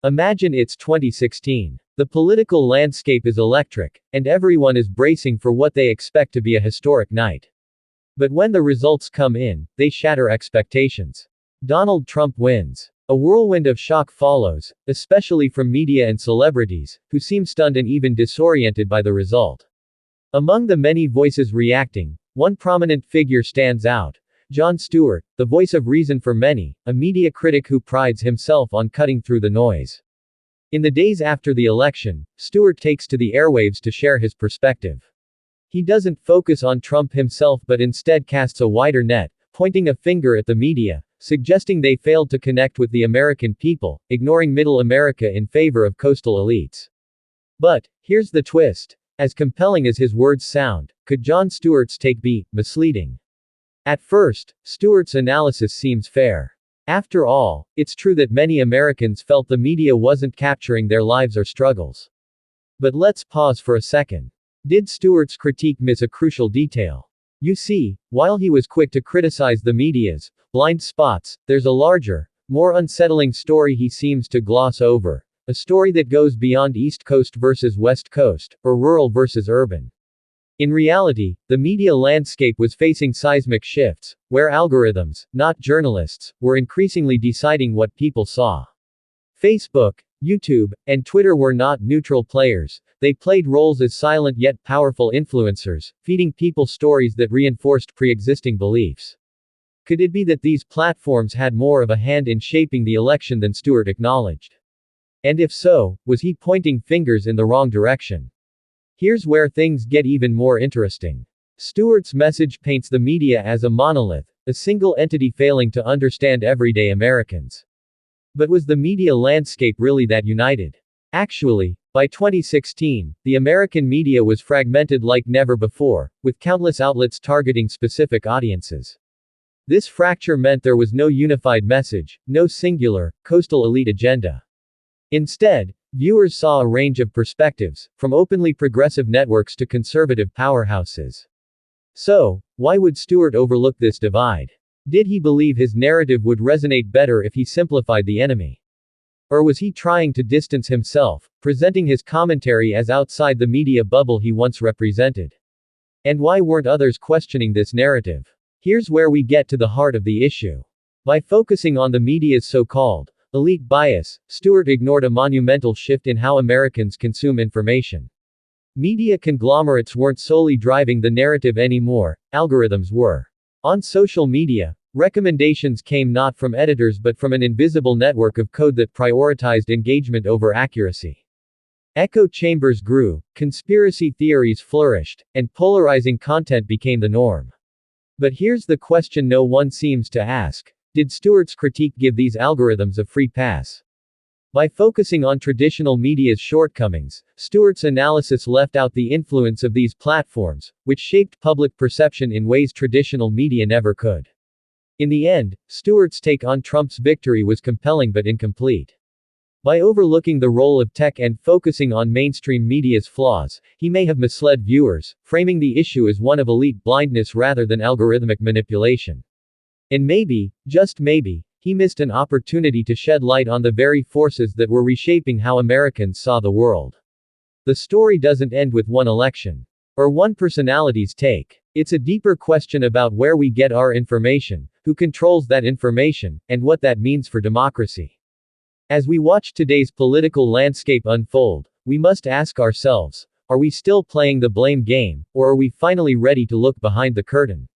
Imagine it's 2016. The political landscape is electric, and everyone is bracing for what they expect to be a historic night. But when the results come in, they shatter expectations. Donald Trump wins. A whirlwind of shock follows, especially from media and celebrities, who seem stunned and even disoriented by the result. Among the many voices reacting, one prominent figure stands out. Jon Stewart, the voice of reason for many, a media critic who prides himself on cutting through the noise. In the days after the election, Stewart takes to the airwaves to share his perspective. He doesn't focus on Trump himself but instead casts a wider net, pointing a finger at the media, suggesting they failed to connect with the American people, ignoring Middle America in favor of coastal elites. But, here's the twist. As compelling as his words sound, could Jon Stewart's take be misleading? At first, Stewart's analysis seems fair. After all, it's true that many Americans felt the media wasn't capturing their lives or struggles. But let's pause for a second. Did Stewart's critique miss a crucial detail? You see, while he was quick to criticize the media's blind spots, there's a larger, more unsettling story he seems to gloss over. A story that goes beyond East Coast versus West Coast, or rural versus urban. In reality, the media landscape was facing seismic shifts, where algorithms, not journalists, were increasingly deciding what people saw. Facebook, YouTube, and Twitter were not neutral players. They played roles as silent yet powerful influencers, feeding people stories that reinforced pre-existing beliefs. Could it be that these platforms had more of a hand in shaping the election than Stewart acknowledged? And if so, was he pointing fingers in the wrong direction? Here's where things get even more interesting. Stewart's message paints the media as a monolith, a single entity failing to understand everyday Americans. But was the media landscape really that united? Actually, by 2016, the American media was fragmented like never before, with countless outlets targeting specific audiences. This fracture meant there was no unified message, no singular, coastal elite agenda. Instead, viewers saw a range of perspectives, from openly progressive networks to conservative powerhouses. So, why would Stewart overlook this divide? Did he believe his narrative would resonate better if he simplified the enemy? Or was he trying to distance himself, presenting his commentary as outside the media bubble he once represented? And why weren't others questioning this narrative? Here's where we get to the heart of the issue. By focusing on the media's so-called elite bias, Stewart ignored a monumental shift in how Americans consume information. Media conglomerates weren't solely driving the narrative anymore, algorithms were. On social media, recommendations came not from editors but from an invisible network of code that prioritized engagement over accuracy. Echo chambers grew, conspiracy theories flourished, and polarizing content became the norm. But here's the question no one seems to ask. Did Stewart's critique give these algorithms a free pass? By focusing on traditional media's shortcomings, Stewart's analysis left out the influence of these platforms, which shaped public perception in ways traditional media never could. In the end, Stewart's take on Trump's victory was compelling but incomplete. By overlooking the role of tech and focusing on mainstream media's flaws, he may have misled viewers, framing the issue as one of elite blindness rather than algorithmic manipulation. And maybe, just maybe, he missed an opportunity to shed light on the very forces that were reshaping how Americans saw the world. The story doesn't end with one election. Or one personality's take. It's a deeper question about where we get our information, who controls that information, and what that means for democracy. As we watch today's political landscape unfold, we must ask ourselves, are we still playing the blame game, or are we finally ready to look behind the curtain?